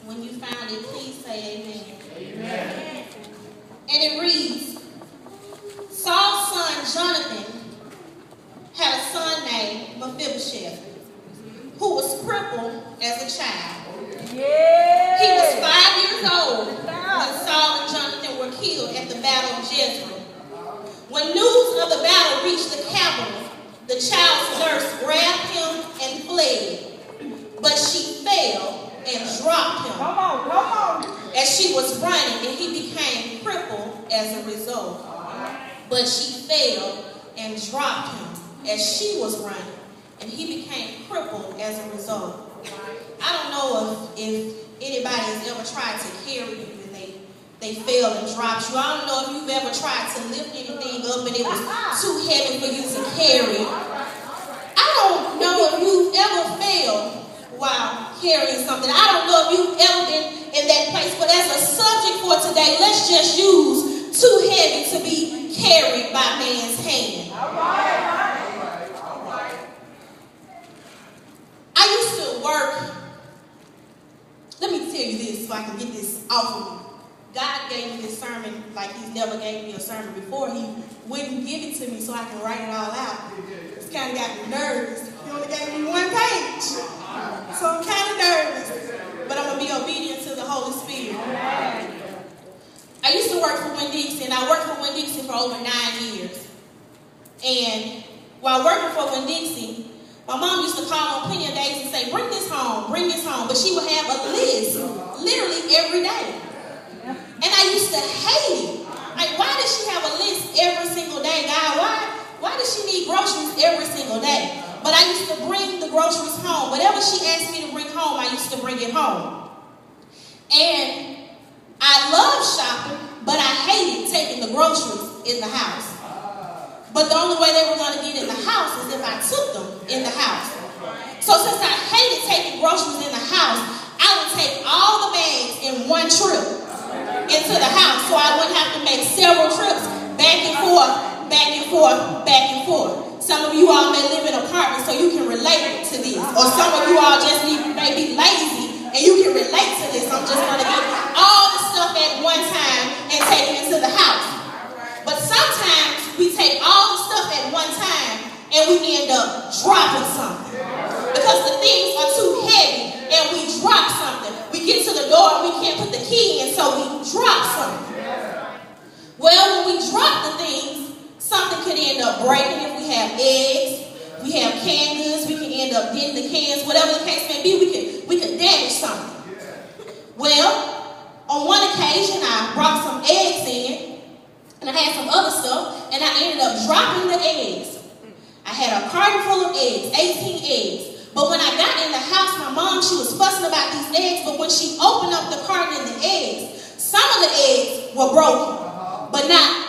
When you found it, please say amen. Amen. And it reads, Saul's son Jonathan had a son named Mephibosheth, who was crippled as a child. Yeah. He was 5 years old when Saul and Jonathan were killed at the Battle of Jezreel. When news of the battle reached the capital, the child's nurse grabbed him and fled, but she fell and dropped him. Come on. As she was running, and he became crippled as a result. But she fell and dropped him as she was running, and he became crippled as a result. I don't know if anybody has ever tried to carry you and they fell and dropped you. I don't know if you've ever tried to lift anything up and it was too heavy for you to carry. I don't know if you've ever failed while carrying something. I don't know if you've ever been in that place, but as a subject for today, let's just use too heavy to be carried by man's hand. All right. I used to work. Let me tell you this so I can get this off of me. God gave me this sermon like he's never gave me a sermon before. He wouldn't give it to me so I can write it all out. It's kind of got me nervous. He only gave me one page. So I'm kind of nervous. But I'm going to be obedient to the Holy Spirit. I used to work for Winn-Dixie, and I worked for Winn-Dixie for over 9 years. And while working for Winn-Dixie, my mom used to call on plenty of days and say, bring this home. But she would have a list literally every day. And I used to hate it. Like, why does she have a list every single day? God, why does she need groceries every single day? But I used to bring the groceries home. Whatever she asked me to bring home, I used to bring it home. And I love shopping, but I hated taking the groceries in the house. But the only way they were going to get in the house is if I took them in the house. So since I hated taking groceries in the house, I would take all the bags in one trip into the house, so I wouldn't have to make several trips back and forth. Some of you all may live in apartments, so you can relate to this. Or some of you all just may be lazy, and you can relate to this. I'm just going to get all the stuff at one time and take it into the house. But sometimes we take all the stuff at one time, and we end up dropping something. Because the things are too heavy, and we drop something. We get to the door, and we can't put the key in, so we drop something. Well, when we drop the things, something could end up breaking. If we have eggs, we have canned goods, we can end up getting the cans, whatever the case may be, we could damage something. Well, on one occasion, I brought some eggs in, and I had some other stuff, and I ended up dropping the eggs. I had a carton full of eggs, 18 eggs. But when I got in the house, my mom, she was fussing about these eggs, but when she opened up the carton and the eggs, some of the eggs were broken, but not